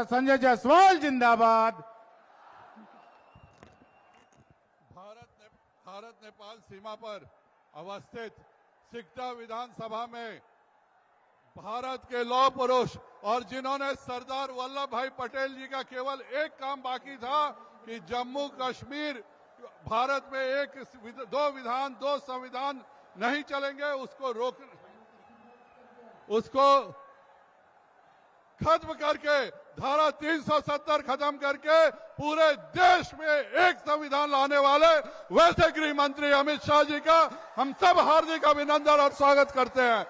संजय जायसवाल जिंदाबाद। भारत नेपाल सीमा पर अवस्थित सिकटा विधानसभा में भारत के लौह पुरुष और जिन्होंने सरदार वल्लभ भाई पटेल जी का केवल एक काम बाकी था कि जम्मू कश्मीर भारत में दो विधान दो संविधान नहीं चलेंगे, उसको खत्म करके धारा 370 खत्म करके पूरे देश में एक संविधान लाने वाले वैसे गृह मंत्री अमित शाह जी का हम सब हार्दिक अभिनंदन और स्वागत करते हैं।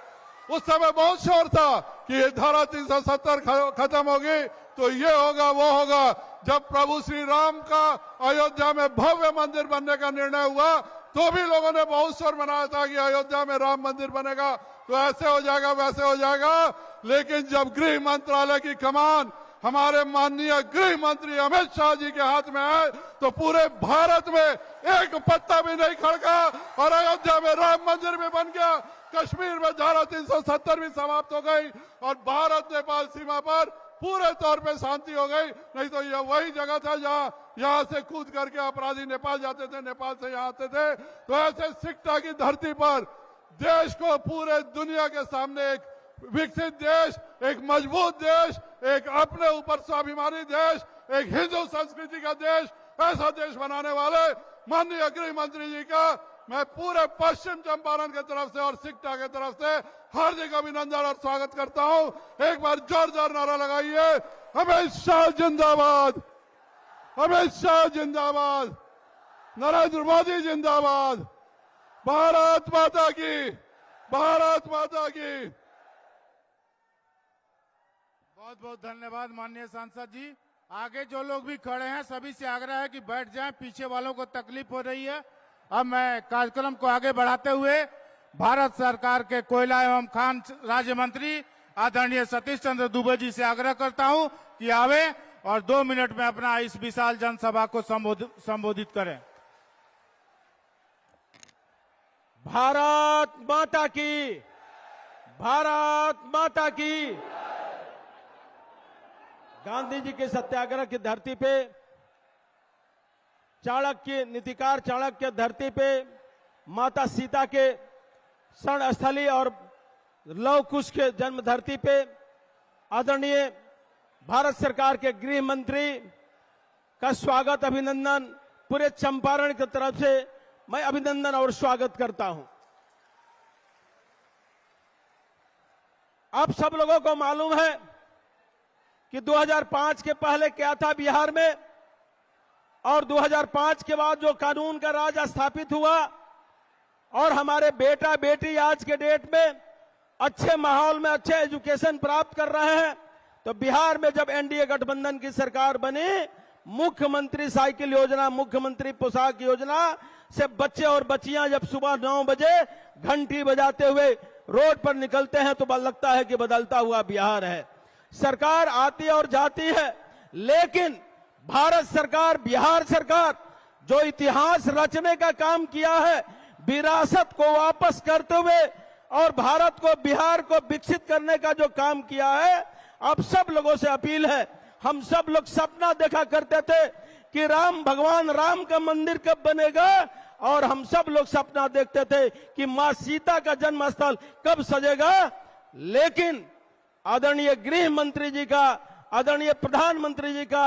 उस समय बहुत शोर था कि ये धारा 370 खत्म होगी तो ये होगा वो होगा। जब प्रभु श्री राम का अयोध्या में भव्य मंदिर बनने का निर्णय हुआ तो भी लोगों ने बहुत शोर मनाया था कि अयोध्या में राम मंदिर बनेगा तो ऐसे हो जाएगा वैसे हो जाएगा। लेकिन जब गृह मंत्रालय की कमान हमारे माननीय गृह मंत्री अमित शाह जी के हाथ में है तो पूरे भारत में एक पत्ता भी नहीं खड़का और अयोध्या में राम मंदिर भी बन गया, कश्मीर में धारा 370 भी समाप्त हो गई और भारत नेपाल सीमा पर पूरे तौर पे शांति हो गई। नहीं तो यह वही जगह था जहां यहां से कूद करके अपराधी नेपाल जाते थे, नेपाल से यहां आते थे। तो ऐसे सिकटा की धरती पर देश को पूरे दुनिया के सामने एक विकसित देश, एक मजबूत देश, एक अपने ऊपर स्वाभिमानी देश, एक हिंदू संस्कृति का देश, ऐसा देश बनाने वाले माननीय गृह मंत्री जी का मैं पूरे पश्चिम चंपारण की तरफ से और सिकटा की तरफ से हार्दिक अभिनंदन और स्वागत करता हूं। एक बार जोरदार नारा लगाइए, अमित शाह जिंदाबाद, अमित शाह जिंदाबाद, नरेंद्र मोदी जिंदाबाद, भारत माता की, भारत माता की। बहुत बहुत धन्यवाद माननीय सांसद जी। आगे जो लोग भी खड़े हैं सभी से आग्रह है कि बैठ जाएं, पीछे वालों को तकलीफ हो रही है। अब मैं कार्यक्रम को आगे बढ़ाते हुए भारत सरकार के कोयला एवं खान राज्य मंत्री आदरणीय सतीश चंद्र दुबे जी से आग्रह करता हूं कि आवे और 2 मिनट में अपना इस विशाल जनसभा को संबोधित करें। भारत माता की, भारत माता की। गांधी जी के सत्याग्रह की धरती पे, चाणक्य नीतिकार चाणक्य धरती पे, माता सीता के शरण स्थली और लव कुश के जन्म धरती पे आदरणीय भारत सरकार के गृह मंत्री का स्वागत अभिनंदन पूरे चंपारण की तरफ से मैं अभिनंदन और स्वागत करता हूं। आप सब लोगों को मालूम है कि 2005 के पहले क्या था बिहार में और 2005 के बाद जो कानून का राज स्थापित हुआ और हमारे बेटा बेटी आज के डेट में अच्छे माहौल में अच्छे एजुकेशन प्राप्त कर रहे हैं। तो बिहार में जब एनडीए गठबंधन की सरकार बनी, मुख्यमंत्री साइकिल योजना, मुख्यमंत्री पोशाक योजना से बच्चे और बच्चियां जब सुबह 9 बजे घंटी बजाते हुए रोड पर निकलते हैं तो लगता है कि बदलता हुआ बिहार है। सरकार आती और जाती है, लेकिन भारत सरकार, बिहार सरकार जो इतिहास रचने का काम किया है, विरासत को वापस करते हुए और भारत को, बिहार को विकसित करने का जो काम किया है, अब सब लोगों से अपील है। हम सब लोग सपना देखा करते थे कि राम, भगवान राम का मंदिर कब बनेगा और हम सब लोग सपना देखते थे कि मां सीता का जन्म स्थल कब सजेगा। लेकिन आदरणीय गृह मंत्री जी का, आदरणीय प्रधानमंत्री जी का,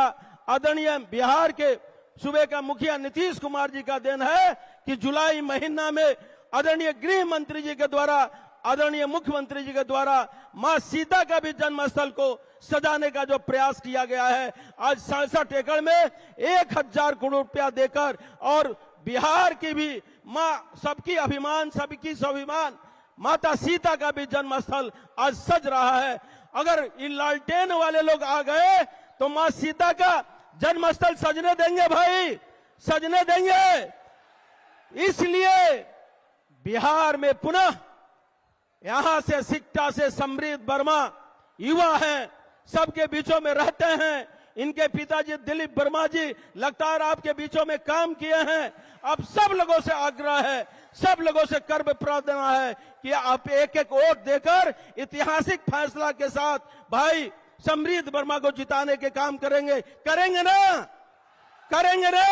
आदरणीय बिहार के सूबे का मुखिया नीतीश कुमार जी का देन है कि जुलाई महीना में आदरणीय गृह मंत्री जी के द्वारा, आदरणीय मुख्यमंत्री जी के द्वारा मां सीता का भी जन्म स्थल को सजाने का जो प्रयास किया गया है, आज 67 एकड़ में 1000 करोड़ रुपया देकर और बिहार की भी मां, सबकी अभिमान, सबकी स्वाभिमान माता सीता का भी जन्म स्थल आज सज रहा है। अगर इन लालटेन वाले लोग आ गए तो मां सीता का जन्म स्थल सजने देंगे भाई, सजने देंगे। इसलिए बिहार में पुनः यहां से सिकटा से समृद्ध वर्मा युवा हैं, सबके बीचों में रहते हैं। इनके पिताजी दिलीप वर्मा जी लगातार आपके बीचों में काम किए हैं। अब सब लोगों से आग्रह है, सब लोगों से कर्म प्रार्थना है कि आप एक एक वोट देकर ऐतिहासिक फैसला के साथ भाई समृद्ध वर्मा को जिताने के काम करेंगे। करेंगे ना? करेंगे ना?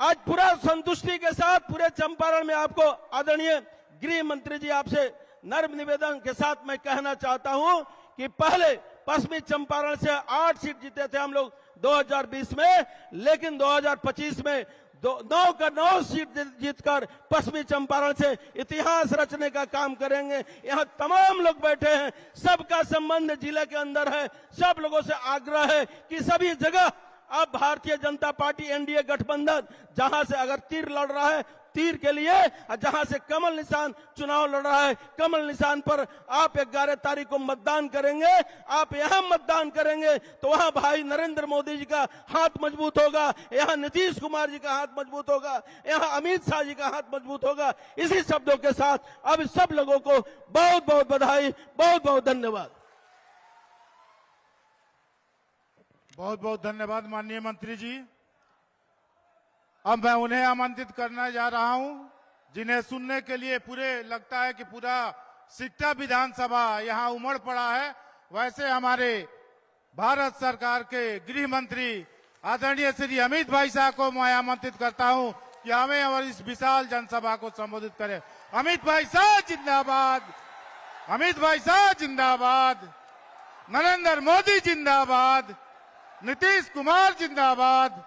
आज पूरा संतुष्टि के साथ पूरे चंपारण में आपको आदरणीय गृह मंत्री जी आपसे नर्म निवेदन के साथ मैं कहना चाहता हूं कि पहले पश्चिमी चंपारण से 8 सीट जीते थे हम लोग 2020 में, लेकिन 2025 में 9 का 9 सीट जीतकर पश्चिमी चंपारण से इतिहास रचने का काम करेंगे। यहाँ तमाम लोग बैठे हैं, सबका संबंध जिले के अंदर है। सब लोगों से आग्रह है कि सभी जगह अब भारतीय जनता पार्टी एनडीए गठबंधन जहां से अगर तीर लड़ रहा है तीर के लिए, और जहां से कमल निशान चुनाव लड़ रहा है कमल निशान पर आप 11 तारीख को मतदान करेंगे। आप यहां मतदान करेंगे तो वहां भाई नरेंद्र मोदी जी का हाथ मजबूत होगा, यहां नीतीश कुमार जी का हाथ मजबूत होगा, यहां अमित शाह जी का हाथ मजबूत होगा। इसी शब्दों के साथ अब सब लोगों को बहुत बहुत बधाई, बहुत बहुत धन्यवाद। बहुत बहुत धन्यवाद माननीय मंत्री जी। अब मैं उन्हें आमंत्रित करना जा रहा हूं जिन्हें सुनने के लिए पूरे लगता है कि पूरा सिकटा विधानसभा यहां उमड़ पड़ा है। वैसे हमारे भारत सरकार के गृह मंत्री आदरणीय श्री अमित भाई साहब को मैं आमंत्रित करता हूं कि हमें और इस विशाल जनसभा को संबोधित करें। अमित भाई साहब जिंदाबाद, अमित भाई साहब जिंदाबाद, नरेंद्र मोदी जिंदाबाद, नीतीश कुमार जिंदाबाद।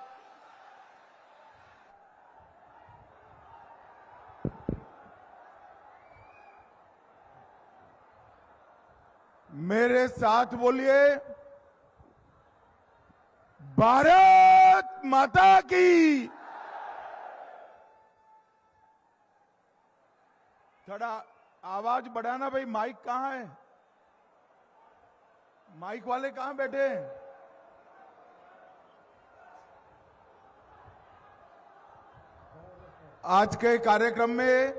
मेरे साथ बोलिए, भारत माता की। थोड़ा आवाज बढ़ाना भाई। माइक कहां है? माइक वाले कहां बैठे हैं? आज के कार्यक्रम में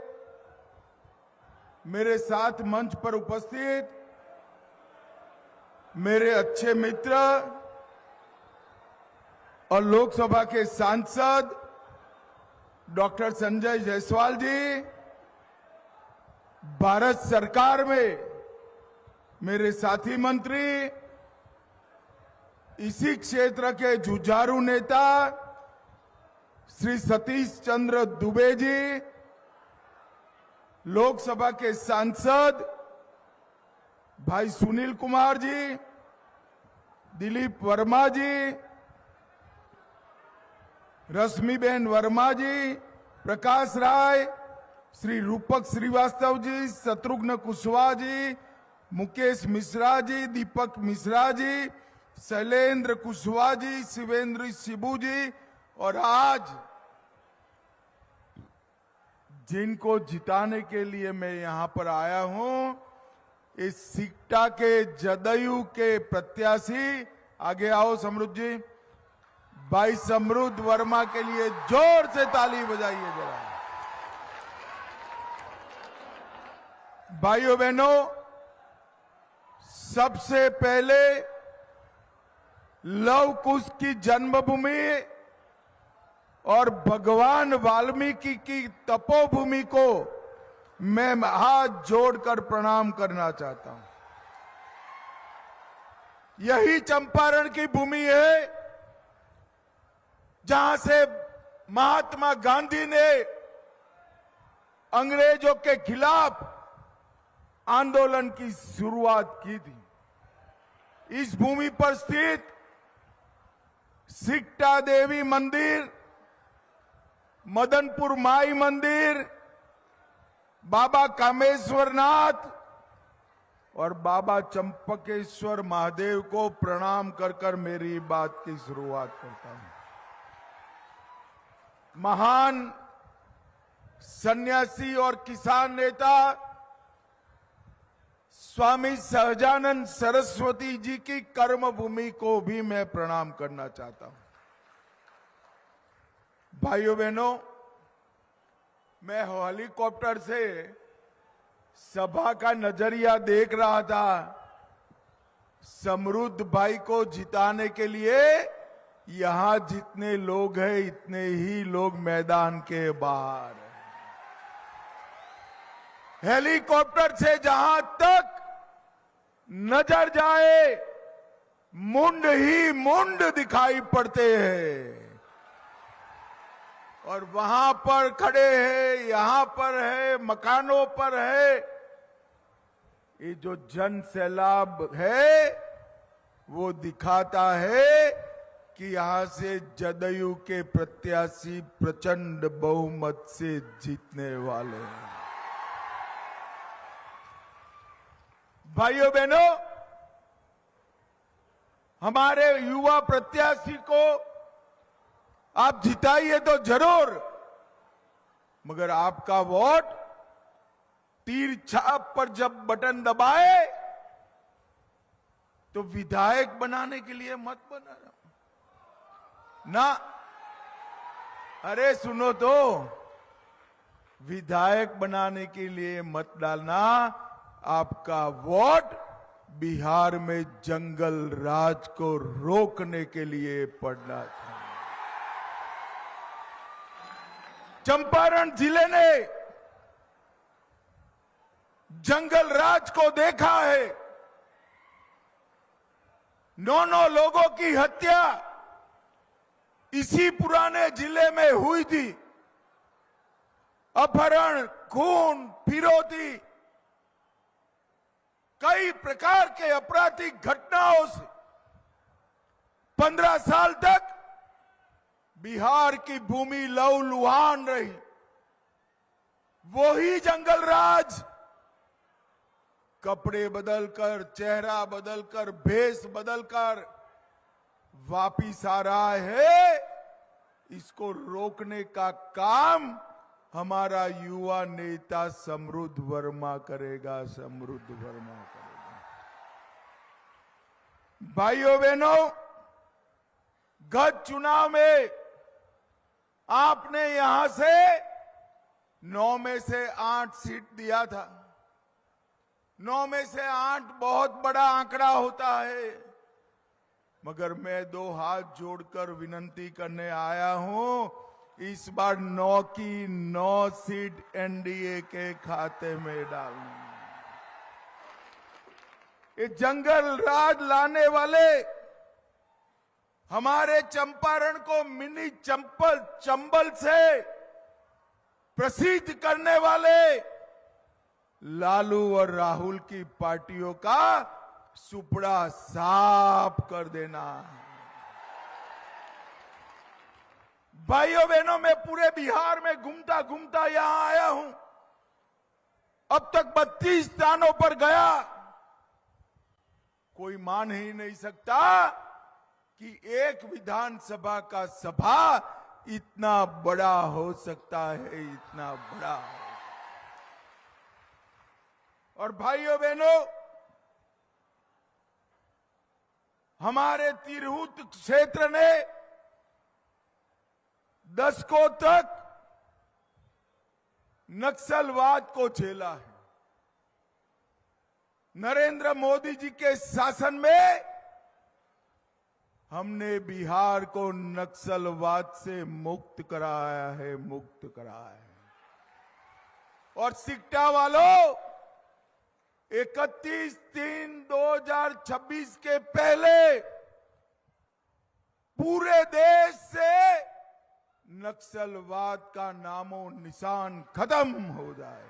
मेरे साथ मंच पर उपस्थित मेरे अच्छे मित्र और लोकसभा के सांसद डॉक्टर संजय जायसवाल जी, भारत सरकार में मेरे साथी मंत्री, इसी क्षेत्र के जुझारू नेता श्री सतीश चंद्र दुबे जी, लोकसभा के सांसद भाई सुनील कुमार जी, दिलीप वर्मा जी, रश्मिबेन वर्मा जी, प्रकाश राय, श्री रूपक श्रीवास्तव जी, शत्रुघ्न कुशवाहा जी, मुकेश मिश्रा जी, दीपक मिश्रा जी, शैलेंद्र कुशवाहा जी, शिवेंद्र शिबू जी, और आज जिनको जिताने के लिए मैं यहां पर आया हूं, इस सिकटा के जदयू के प्रत्याशी, आगे आओ समृद्ध जी, भाई समृद्ध वर्मा के लिए जोर से ताली बजाइए जरा। भाइयों बहनों, सबसे पहले लव कुश की जन्मभूमि और भगवान वाल्मीकि की तपोभूमि को मैं हाथ जोड़कर प्रणाम करना चाहता हूं। यही चंपारण की भूमि है जहां से महात्मा गांधी ने अंग्रेजों के खिलाफ आंदोलन की शुरुआत की थी। इस भूमि पर स्थित सिकटा देवी मंदिर, मदनपुर माई मंदिर, बाबा कामेश्वरनाथ और बाबा चंपकेश्वर महादेव को प्रणाम कर कर मेरी बात की शुरुआत करता हूं। महान सन्यासी और किसान नेता स्वामी सहजानंद सरस्वती जी की कर्मभूमि को भी मैं प्रणाम करना चाहता हूं। भाइयों बहनों, मैं हेलीकॉप्टर से सभा का नजरिया देख रहा था। समृद्ध भाई को जिताने के लिए यहां जितने लोग हैं इतने ही लोग मैदान के बाहर हैं। हेलीकॉप्टर से जहां तक नजर जाए मुंड ही मुंड दिखाई पड़ते हैं। और वहां पर खड़े हैं, यहां पर है, मकानों पर है। ये जो जन सैलाब है वो दिखाता है कि यहां से जदयू के प्रत्याशी प्रचंड बहुमत से जीतने वाले हैं। भाइयों बहनों, हमारे युवा प्रत्याशी को आप जिताइए तो जरूर, मगर आपका वोट तीर छाप पर जब बटन दबाए तो विधायक बनाने के लिए मत बनाना ना। अरे सुनो तो, विधायक बनाने के लिए मत डालना। आपका वोट बिहार में जंगल राज को रोकने के लिए पड़ना था। चंपारण जिले ने जंगल राज को देखा है। 9 लोगों की हत्या इसी पुराने जिले में हुई थी। अपहरण, खून, फिरौती, कई प्रकार के आपराधिक घटनाओं से 15 साल तक बिहार की भूमि लहूलुहान रही। वही जंगल राज कपड़े बदलकर, चेहरा बदलकर, भेष बदलकर वापिस आ रहा है। इसको रोकने का काम हमारा युवा नेता समृद्ध वर्मा करेगा। समृद्ध वर्मा करेगा। भाइयों बहनों, गत चुनाव में आपने यहां से 9 में से 8 सीट दिया था। 9 में से 8 बहुत बड़ा आंकड़ा होता है, मगर मैं 2 हाथ जोड़कर विनती करने आया हूं, इस बार 9 की 9 सीट एनडीए के खाते में डालनी। ये जंगल राज लाने वाले, हमारे चंपारण को मिनी चंबल से प्रसिद्ध करने वाले लालू और राहुल की पार्टियों का सुपड़ा साफ कर देना। भाइयों बहनों, मैं पूरे बिहार में घूमता घूमता यहां आया हूं। अब तक 32 स्थानों पर गया। कोई मान ही नहीं सकता कि एक विधानसभा का सभा इतना बड़ा हो सकता है, इतना बड़ा। और भाइयों बहनों, हमारे तिरहुत क्षेत्र ने दशकों तक नक्सलवाद को झेला है। नरेंद्र मोदी जी के शासन में हमने बिहार को नक्सलवाद से मुक्त कराया है, मुक्त कराया है। और सिक्टा वालों, 31/3/2026 के पहले पूरे देश से नक्सलवाद का नामो निशान खत्म हो जाएगा।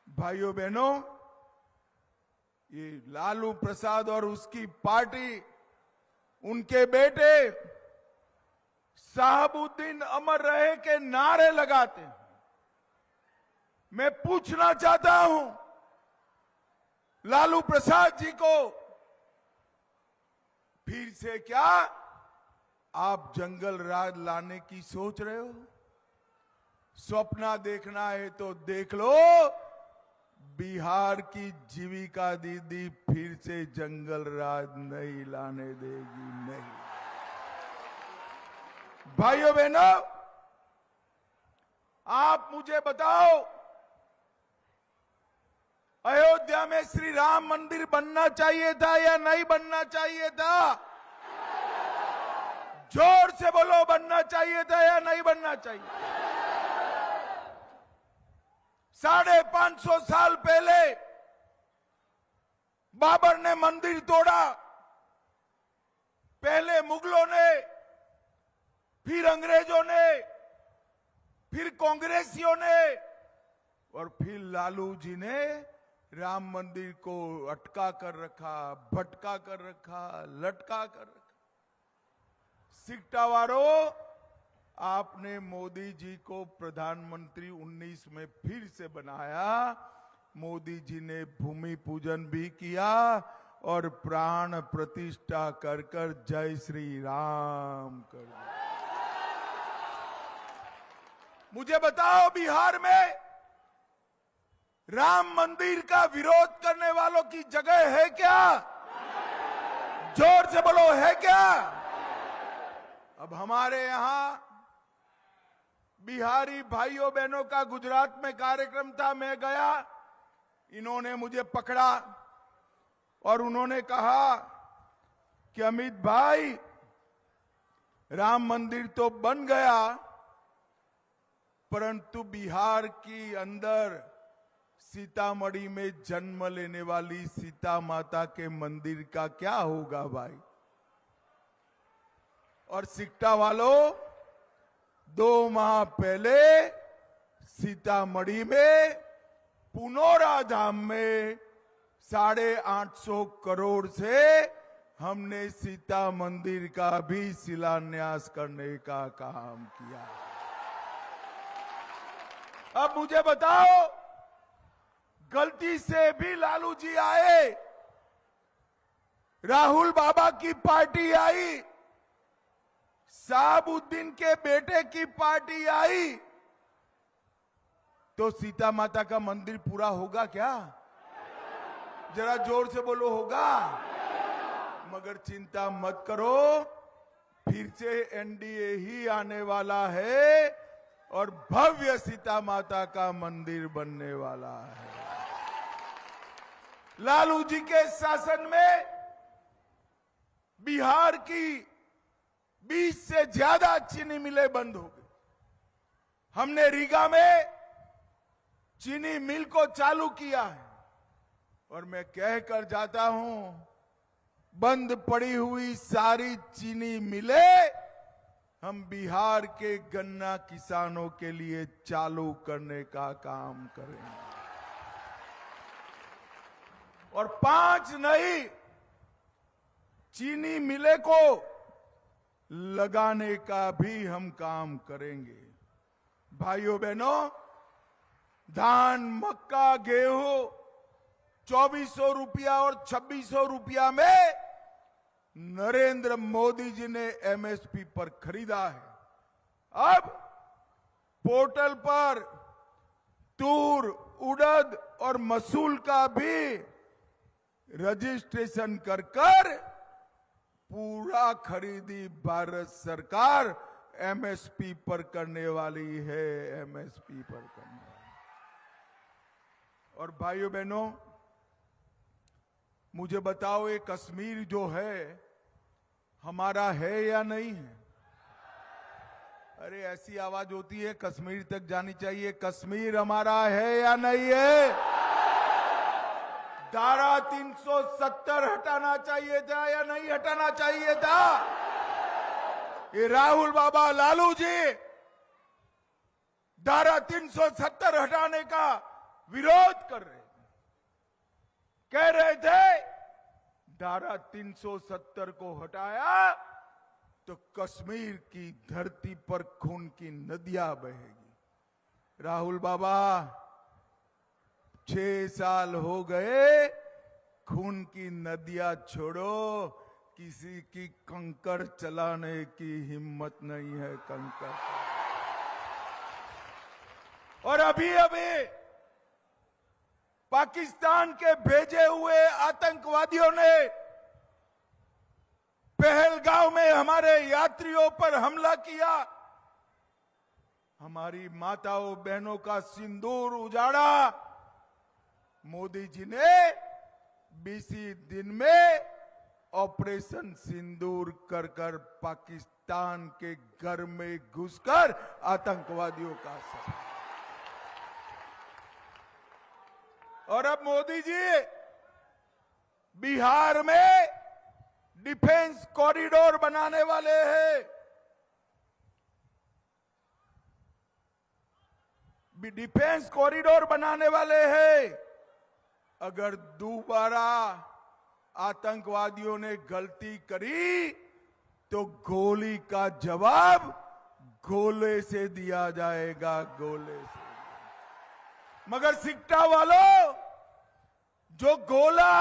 भाइयों बहनों, ये लालू प्रसाद और उसकी पार्टी, उनके बेटे साहबुद्दीन अमर रहे के नारे लगाते हैं। मैं पूछना चाहता हूं लालू प्रसाद जी को, फिर से क्या आप जंगल राज लाने की सोच रहे हो? सपना देखना है तो देख लो, बिहार की जीविका दीदी फिर से जंगल राज नहीं लाने देगी, नहीं। भाइयों बहनों, आप मुझे बताओ, अयोध्या में श्री राम मंदिर बनना चाहिए था या नहीं बनना चाहिए था? जोर से बोलो, बनना चाहिए था या नहीं बनना चाहिए? 550 साल पहले बाबर ने मंदिर तोड़ा, पहले मुगलों ने, फिर अंग्रेजों ने, फिर कांग्रेसियों ने और फिर लालू जी ने राम मंदिर को अटका कर रखा, भटका कर रखा, लटका कर रखा। सिकटावारों, आपने मोदी जी को प्रधानमंत्री 19 में फिर से बनाया। मोदी जी ने भूमि पूजन भी किया और प्राण प्रतिष्ठा कर कर जय श्री राम कर दिया। मुझे बताओ, बिहार में राम मंदिर का विरोध करने वालों की जगह है क्या? जोर से बोलो, है क्या? अब हमारे यहां बिहारी भाइयों बहनों का गुजरात में कार्यक्रम था, मैं गया, इन्होंने मुझे पकड़ा और उन्होंने कहा कि अमित भाई, राम मंदिर तो बन गया, परंतु बिहार की अंदर सीतामढ़ी में जन्म लेने वाली सीता माता के मंदिर का क्या होगा भाई? और सिकटा वालों, 2 माह पहले सीतामढ़ी में पुनौरा धाम में 850 करोड़ से हमने सीता मंदिर का भी शिलान्यास करने का काम किया। अब मुझे बताओ, गलती से भी लालू जी आए, राहुल बाबा की पार्टी आई, साहबुद्दीन के बेटे की पार्टी आई, तो सीता माता का मंदिर पूरा होगा क्या? जरा जोर से बोलो, होगा? मगर चिंता मत करो, फिर से एनडीए ही आने वाला है और भव्य सीता माता का मंदिर बनने वाला है। लालू जी के शासन में बिहार की 20 से ज्यादा चीनी मिलें बंद हो गई। हमने रीगा में चीनी मिल को चालू किया है और मैं कह कर जाता हूं, बंद पड़ी हुई सारी चीनी मिलें हम बिहार के गन्ना किसानों के लिए चालू करने का काम करेंगे और 5 नई चीनी मिलें को लगाने का भी हम काम करेंगे। भाइयों बहनों, धान, मक्का, गेहूं 2400 रुपया और 2600 रुपया में नरेंद्र मोदी जी ने एमएसपी पर खरीदा है। अब पोर्टल पर तूर, उड़द और मसूल का भी रजिस्ट्रेशन कर पूरा खरीदी भारत सरकार एमएसपी पर करने वाली है, एमएसपी पर करने वाली। और भाइयों बहनों, मुझे बताओ, ये कश्मीर जो है हमारा है या नहीं है? अरे ऐसी आवाज होती है, कश्मीर तक जानी चाहिए। कश्मीर हमारा है या नहीं है? धारा 370 हटाना चाहिए था या नहीं हटाना चाहिए था? ये राहुल बाबा, लालू जी धारा 370 हटाने का विरोध कर रहे, कह रहे थे धारा 370 को हटाया तो कश्मीर की धरती पर खून की नदियां बहेगी। राहुल बाबा, 6 साल हो गए, खून की नदियां छोड़ो, किसी की कंकड़ चलाने की हिम्मत नहीं है। कंकड़ और अभी पाकिस्तान के भेजे हुए आतंकवादियों ने पहलगांव में हमारे यात्रियों पर हमला किया, हमारी माताओं बहनों का सिंदूर उजाड़ा। मोदी जी ने 20 दिन में ऑपरेशन सिंदूर कर पाकिस्तान के घर में घुसकर आतंकवादियों का साथ। और अब मोदी जी बिहार में डिफेंस कॉरिडोर बनाने वाले हैं। डिफेंस कॉरिडोर बनाने वाले हैं। अगर दोबारा आतंकवादियों ने गलती करी तो गोली का जवाब गोले से दिया जाएगा, गोले से। मगर सिक्टा वालों, जो गोला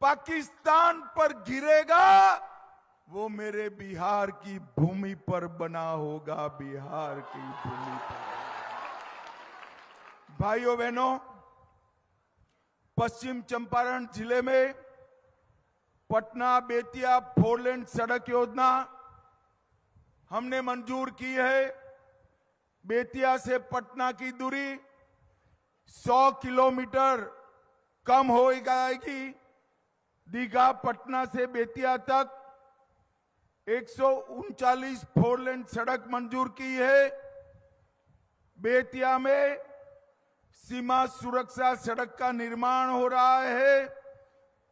पाकिस्तान पर गिरेगा वो मेरे बिहार की भूमि पर बना होगा, बिहार की भूमि पर। भाइयों बहनों, पश्चिम चंपारण जिले में पटना बेतिया 4 लेन सड़क योजना हमने मंजूर की है। बेतिया से पटना की दूरी 100 किलोमीटर कम हो जाएगी। दीघा पटना से बेतिया तक 139 4 लेन सड़क मंजूर की है। बेतिया में सीमा सुरक्षा सड़क का निर्माण हो रहा है।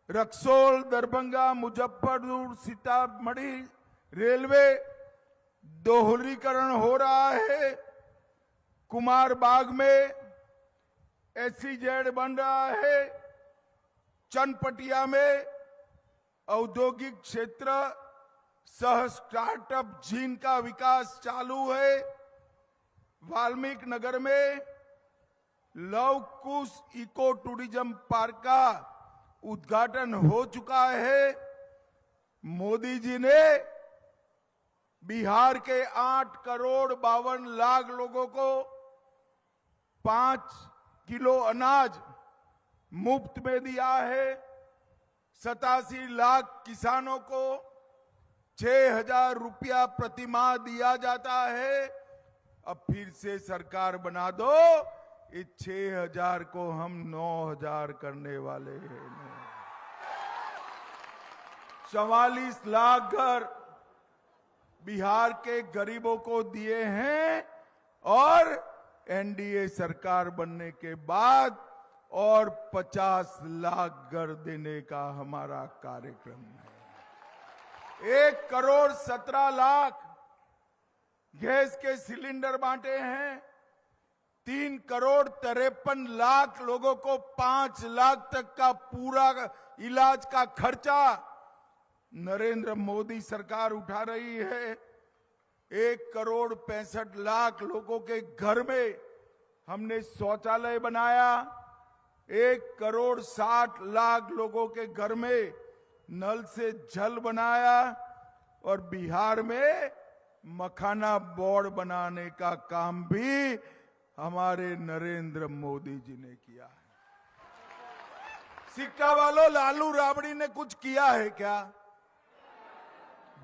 रक्सौल, दरभंगा, मुजफ्फरपुर, सीतामढ़ी रेलवे दोहरीकरण हो रहा है। कुमारबाग में SEZ बन रहा है। चनपटिया में औद्योगिक क्षेत्र सह स्टार्टअप जीन का विकास चालू है। वाल्मीकि नगर में लव कुश इको टूरिज्म पार्क का उद्घाटन हो चुका है। मोदी जी ने बिहार के 8 करोड़ 52 लाख लोगों को 5 किलो अनाज मुफ्त में दिया है। 87 लाख किसानों को 6,000 रुपया प्रति माह दिया जाता है। अब फिर से सरकार बना दो, इस 6,000 को हम 9,000 करने वाले हैं। 44 लाख घर बिहार के गरीबों को दिए हैं और NDA सरकार बनने के बाद और 50 लाख घर देने का हमारा कार्यक्रम है। 1 करोड़ 17 लाख गैस के सिलेंडर बांटे हैं। 3 करोड़ 53 लाख लोगों को 5 लाख तक का पूरा इलाज का खर्चा नरेंद्र मोदी सरकार उठा रही है। 1 करोड़ 65 लाख लोगों के घर में हमने शौचालय बनाया। 1 करोड़ 60 लाख लोगों के घर में नल से जल बनाया और बिहार में मखाना बोर्ड बनाने का काम भी हमारे नरेंद्र मोदी जी ने किया है। सिक्का वालों, लालू राबड़ी ने कुछ किया है क्या?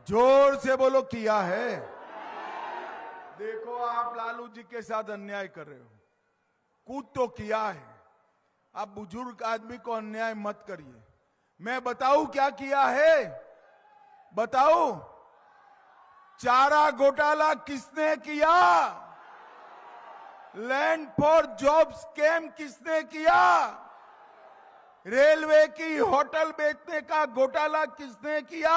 जोर से बोलो, किया है? देखो, आप लालू जी के साथ अन्याय कर रहे हो। कुछ तो किया है। आप बुजुर्ग आदमी को अन्याय मत करिए। मैं बताऊं क्या किया है? बताऊं? चारा घोटाला किसने किया? लैंड फॉर जॉब स्कैम किसने किया? रेलवे की होटल बेचने का घोटाला किसने किया?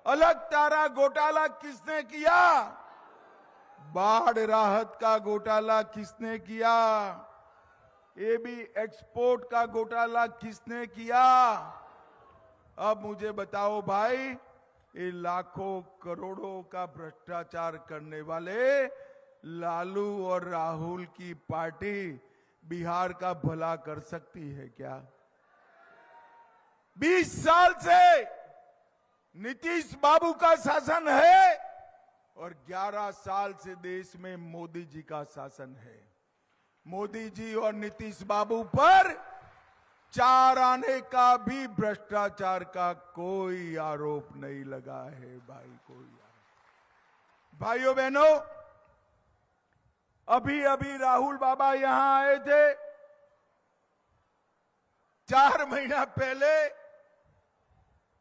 अलग तारा घोटाला किसने किया? बाढ़ राहत का घोटाला किसने किया? एबी एक्सपोर्ट का घोटाला किसने किया? अब मुझे बताओ भाई, ये लाखों करोड़ों का भ्रष्टाचार करने वाले लालू और राहुल की पार्टी बिहार का भला कर सकती है क्या? 20 साल से नीतीश बाबू का शासन है और 11 साल से देश में मोदी जी का शासन है। मोदी जी और नीतीश बाबू पर 4 आने का भी भ्रष्टाचार का कोई आरोप नहीं लगा है भाई, कोई आरोप। भाइयों बहनों, अभी अभी राहुल बाबा यहां आए थे। 4 महीना पहले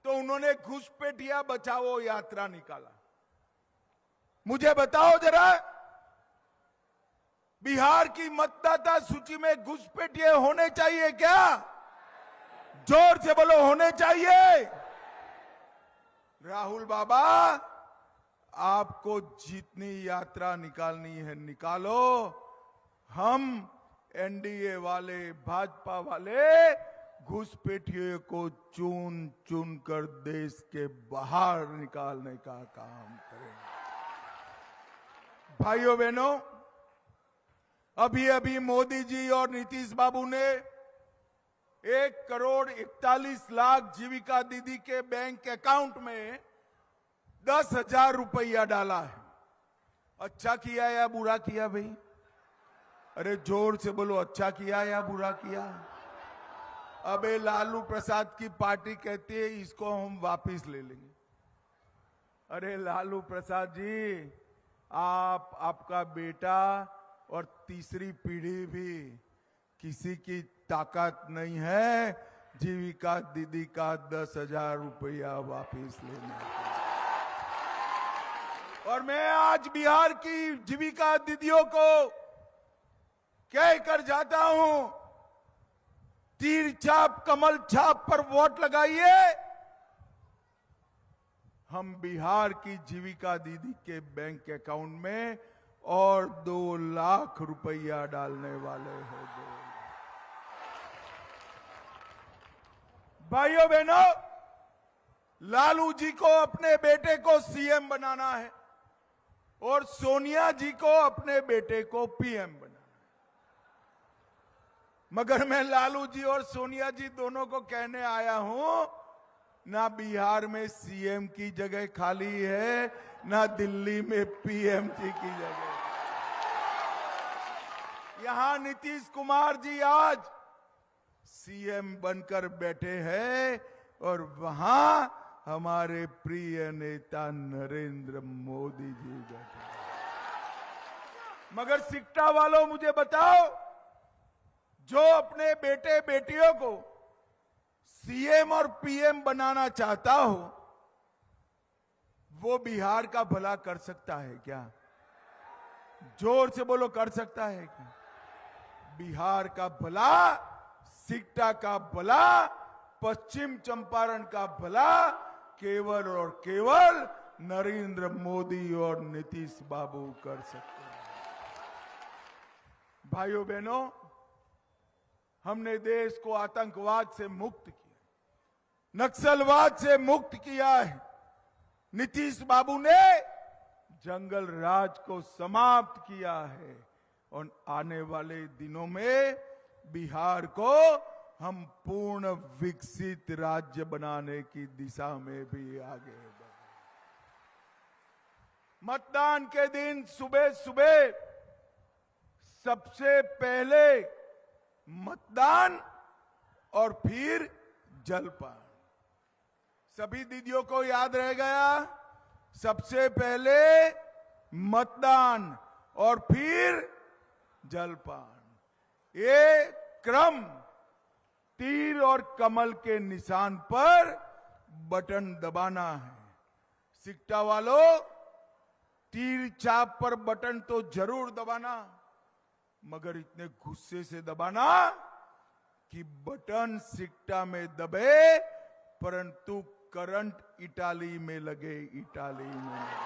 तो उन्होंने घुसपैठिया बचाओ यात्रा निकाला। मुझे बताओ जरा, बिहार की मतदाता सूची में घुसपैठिए होने चाहिए क्या? जोर से बोलो, होने चाहिए। राहुल बाबा, आपको जितनी यात्रा निकालनी है निकालो। हम एनडीए वाले, भाजपा वाले घुसपैठियों को चुन चुन कर देश के बाहर निकालने का काम करेंगे। भाइयों बहनों, अभी अभी मोदी जी और नीतीश बाबू ने 1,41,00,000 जीविका दीदी के बैंक अकाउंट में 10,000 रुपया डाला है। अच्छा किया या बुरा किया भाई? अरे जोर से बोलो, अच्छा किया या बुरा किया? अबे लालू प्रसाद की पार्टी कहती है इसको हम वापिस ले लेंगे। अरे लालू प्रसाद जी, आपका बेटा और तीसरी पीढ़ी भी किसी की ताकत नहीं है जीविका दीदी का 10,000 रुपया वापिस लेने का। और मैं आज बिहार की जीविका दीदियों को कह कर जाता हूं, तीर छाप कमल छाप पर वोट लगाइए। हम बिहार की जीविका दीदी के बैंक अकाउंट में और 2 लाख रुपया डालने वाले हैं। भाइयों बहनों, लालू जी को अपने बेटे को सीएम बनाना है और सोनिया जी को अपने बेटे को पीएम बनाना है। मगर मैं लालू जी और सोनिया जी दोनों को कहने आया हूं, ना बिहार में सीएम की जगह खाली है, ना दिल्ली में पीएम जी की जगह। यहां नीतीश कुमार जी आज सीएम बनकर बैठे हैं और वहां हमारे प्रिय नेता नरेंद्र मोदी जी बैठे हैं। मगर सिक्टा वालों, मुझे बताओ, जो अपने बेटे बेटियों को सीएम और पीएम बनाना चाहता हो, वो बिहार का भला कर सकता है क्या? जोर से बोलो, कर सकता है क्या? बिहार का भला, सिक्टा का भला, पश्चिम चंपारण का भला केवल और केवल नरेंद्र मोदी और नीतीश बाबू कर सकते हैं। भाइयों बहनों, हमने देश को आतंकवाद से मुक्त किया, नक्सलवाद से मुक्त किया है। नीतीश बाबू ने जंगल राज को समाप्त किया है और आने वाले दिनों में बिहार को हम पूर्ण विकसित राज्य बनाने की दिशा में भी आगे बढ़े। मतदान के दिन सुबह सुबह सबसे पहले मतदान और फिर जलपान। सभी दीदियों को याद रह गया, सबसे पहले मतदान और फिर जलपान। ये क्रम तीर और कमल के निशान पर बटन दबाना है। सिक्टा वालों, तीर छाप पर बटन तो जरूर दबाना, मगर इतने गुस्से से दबाना कि बटन सिक्टा में दबे परंतु करंट इटाली में लगे, इटाली में लगे।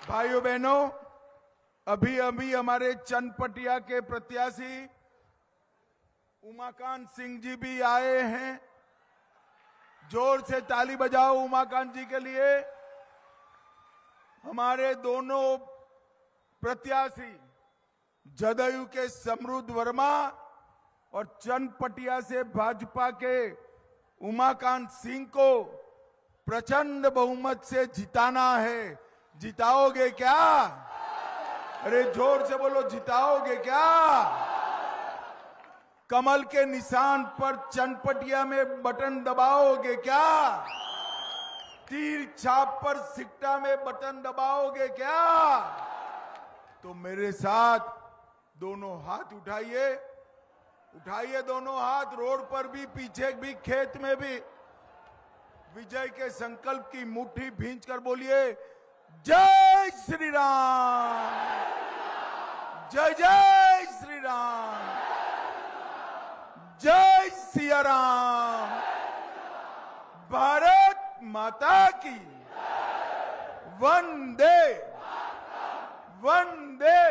भाइयों बहनों, अभी अभी हमारे चनपटिया के प्रत्याशी उमाकांत सिंह जी भी आए हैं। जोर से ताली बजाओ उमाकांत जी के लिए। हमारे दोनों प्रत्याशी जदयू के समृद्ध वर्मा और चनपटिया से भाजपा के उमाकांत सिंह को प्रचंड बहुमत से जिताना है। जिताओगे क्या? अरे जोर से बोलो, जिताओगे क्या? कमल के निशान पर चनपटिया में बटन दबाओगे क्या? तीर छाप पर सिक्टा में बटन दबाओगे क्या? तो मेरे साथ दोनों हाथ उठाइए, उठाइए दोनों हाथ, रोड पर भी, पीछे भी, खेत में भी। विजय के संकल्प की मुट्ठी भींचकर बोलिए, जय श्री राम, जय जय श्री राम, जय सिया राम। भारत माता की वंदे वंदे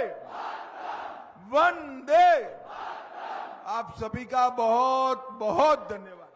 वंदे। आप सभी का बहुत बहुत धन्यवाद।